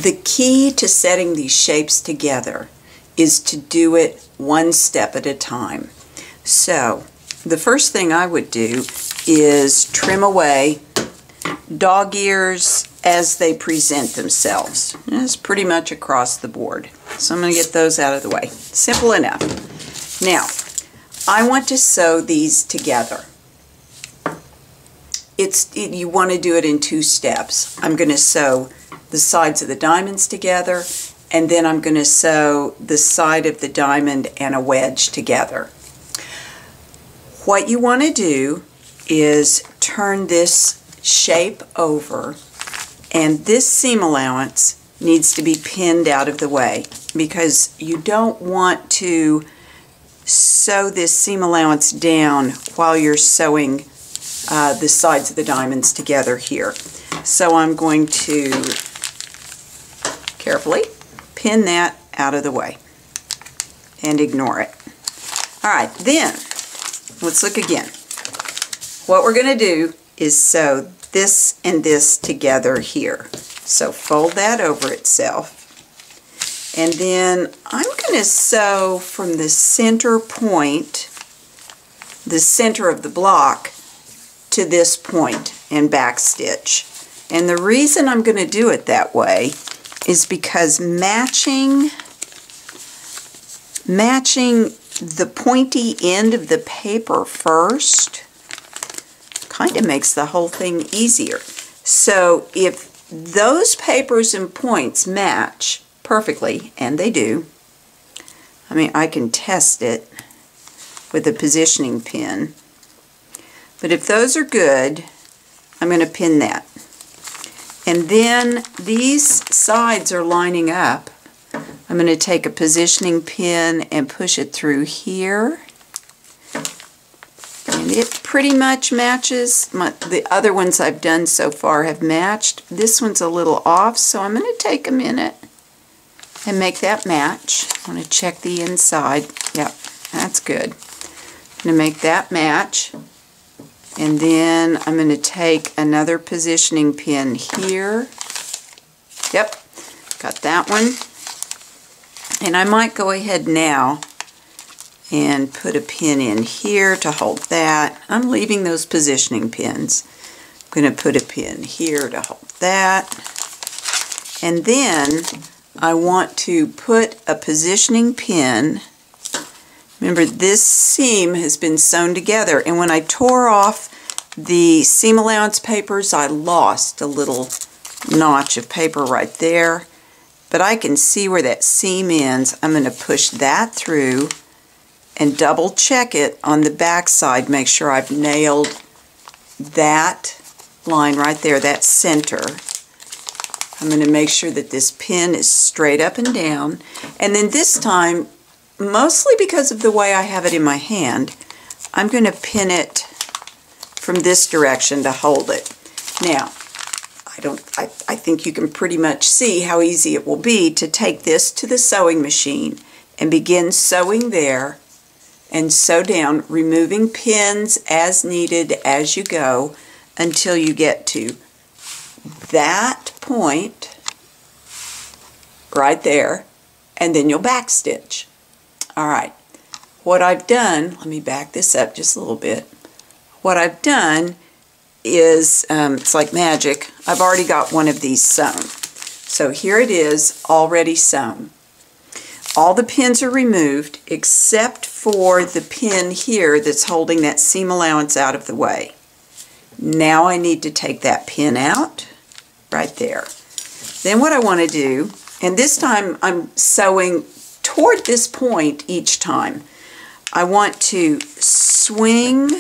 The key to setting these shapes together is to do it one step at a time. So the first thing I would do is trim away dog ears as they present themselves. It's pretty much across the board. So I'm going to get those out of the way. Simple enough. Now, I want to sew these together. You want to do it in two steps. I'm going to sew the sides of the diamonds together, and then I'm going to sew the side of the diamond and a wedge together. What you want to do is turn this shape over, and this seam allowance needs to be pinned out of the way because you don't want to sew this seam allowance down while you're sewing the sides of the diamonds together here. So I'm going to carefully pin that out of the way and ignore it. Alright, then let's look again. What we're going to do is sew this and this together here. So fold that over itself. And then I'm going to sew from the center point, the center of the block, to this point and backstitch. And the reason I'm going to do it that way is because matching the pointy end of the paper first kind of makes the whole thing easier. So if those papers and points match perfectly, and they do, I mean, I can test it with a positioning pin, but if those are good, I'm going to pin that. And then these sides are lining up. I'm going to take a positioning pin and push it through here. And it pretty much matches. The other ones I've done so far have matched. This one's a little off, so I'm going to take a minute and make that match. I want to check the inside. Yep, that's good. I'm going to make that match. And then I'm going to take another positioning pin here. Yep, got that one. And I might go ahead now and put a pin in here to hold that. I'm leaving those positioning pins. I'm going to put a pin here to hold that. And then I want to put a positioning pin. Remember, this seam has been sewn together, and when I tore off the seam allowance papers, I lost a little notch of paper right there. But I can see where that seam ends. I'm going to push that through and double check it on the back side. Make sure I've nailed that line right there, that center. I'm going to make sure that this pin is straight up and down. And then this time, mostly because of the way I have it in my hand, I'm going to pin it from this direction to hold it. Now, I think you can pretty much see how easy it will be to take this to the sewing machine and begin sewing there and sew down, removing pins as needed as you go until you get to that point right there, and then you'll backstitch. Alright, what I've done, let me back this up just a little bit. What I've done is, it's like magic, I've already got one of these sewn. So here it is, already sewn. All the pins are removed except for the pin here that's holding that seam allowance out of the way. Now I need to take that pin out, right there. Then what I want to do, and this time I'm sewing toward this point each time. I want to swing.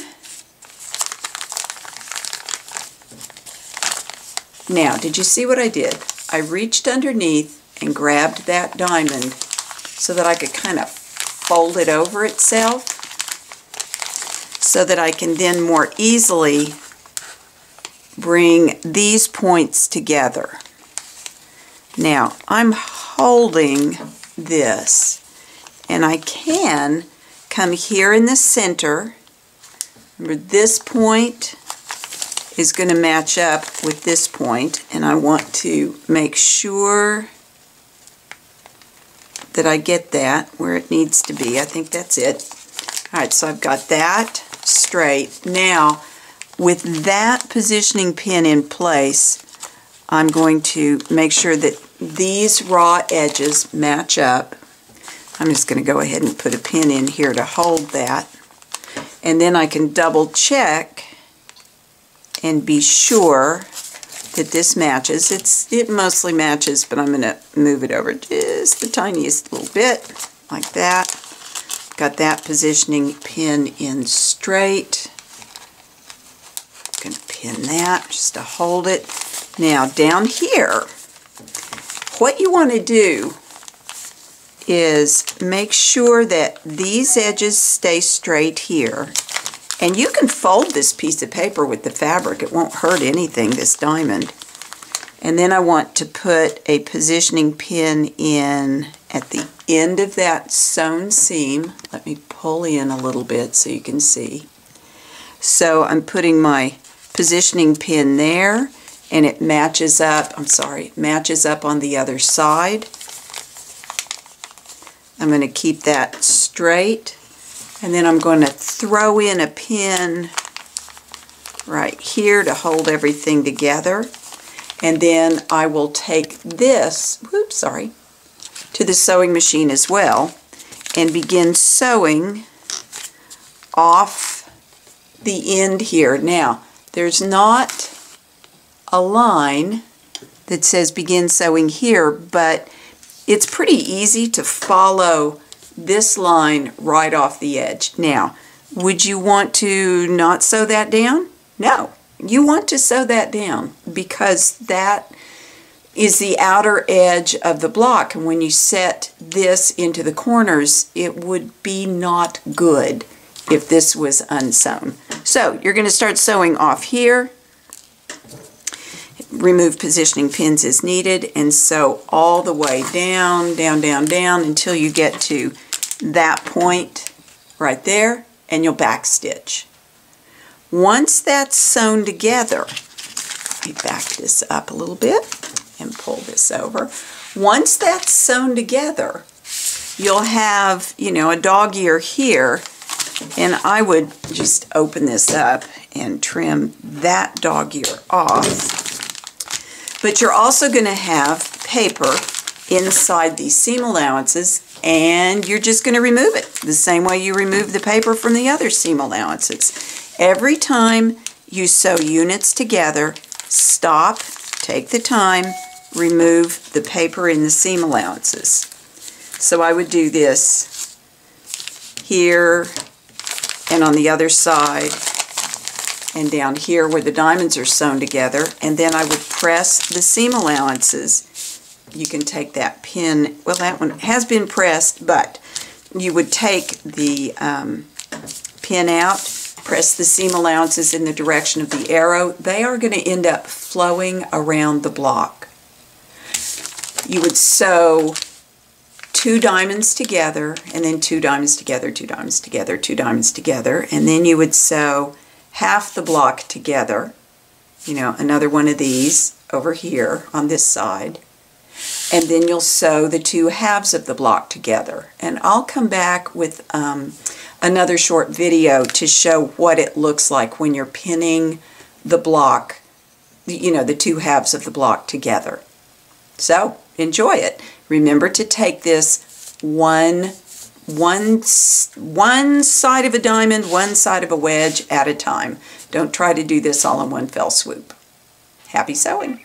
Now, did you see what I did? I reached underneath and grabbed that diamond so that I could kind of fold it over itself so that I can then more easily bring these points together. Now, I'm holding this, and I can come here in the center. Remember, this point is going to match up with this point, and I want to make sure that I get that where it needs to be. I think that's it. Alright, so I've got that straight. Now, with that positioning pin in place, I'm going to make sure that these raw edges match up. I'm just going to go ahead and put a pin in here to hold that. And then I can double check and be sure that this matches. It mostly matches, but I'm going to move it over just the tiniest little bit, like that. Got that positioning pin in straight. Going to pin that just to hold it. Now down here, what you want to do is make sure that these edges stay straight here. And you can fold this piece of paper with the fabric. It won't hurt anything, this diamond. And then I want to put a positioning pin in at the end of that sewn seam. Let me pull in a little bit so you can see. So I'm putting my positioning pin there, and it matches up, matches up on the other side. I'm going to keep that straight, and then I'm going to throw in a pin right here to hold everything together. And then I will take this, to the sewing machine as well, and begin sewing off the end here. Now, there's not a line that says begin sewing here, but it's pretty easy to follow this line right off the edge. Now, would you want to not sew that down? No, you want to sew that down because that is the outer edge of the block, and when you set this into the corners, it would be not good if this was unsewn. So you're going to start sewing off here. Remove positioning pins as needed and sew all the way down, down, down, down until you get to that point right there, and you'll backstitch. Once that's sewn together, let me back this up a little bit and pull this over. Once that's sewn together, you'll have, a dog ear here, and I would just open this up and trim that dog ear off. But you're also going to have paper inside these seam allowances, and you're just going to remove it the same way you remove the paper from the other seam allowances. Every time you sew units together, stop, take the time, remove the paper in the seam allowances. So I would do this here and on the other side, and down here where the diamonds are sewn together, and then I would press the seam allowances. You can take that pin, well, that one has been pressed, but you would take the pin out, press the seam allowances in the direction of the arrow. They are going to end up flowing around the block. You would sew 2 diamonds together, and then 2 diamonds together, 2 diamonds together, 2 diamonds together, and then you would sew half the block together, another one of these over here on this side, and then you'll sew the 2 halves of the block together. And I'll come back with another short video to show what it looks like when you're pinning the block, the 2 halves of the block together. So, enjoy it. Remember to take this one side of a diamond, one side of a wedge at a time. Don't try to do this all in one fell swoop. Happy sewing!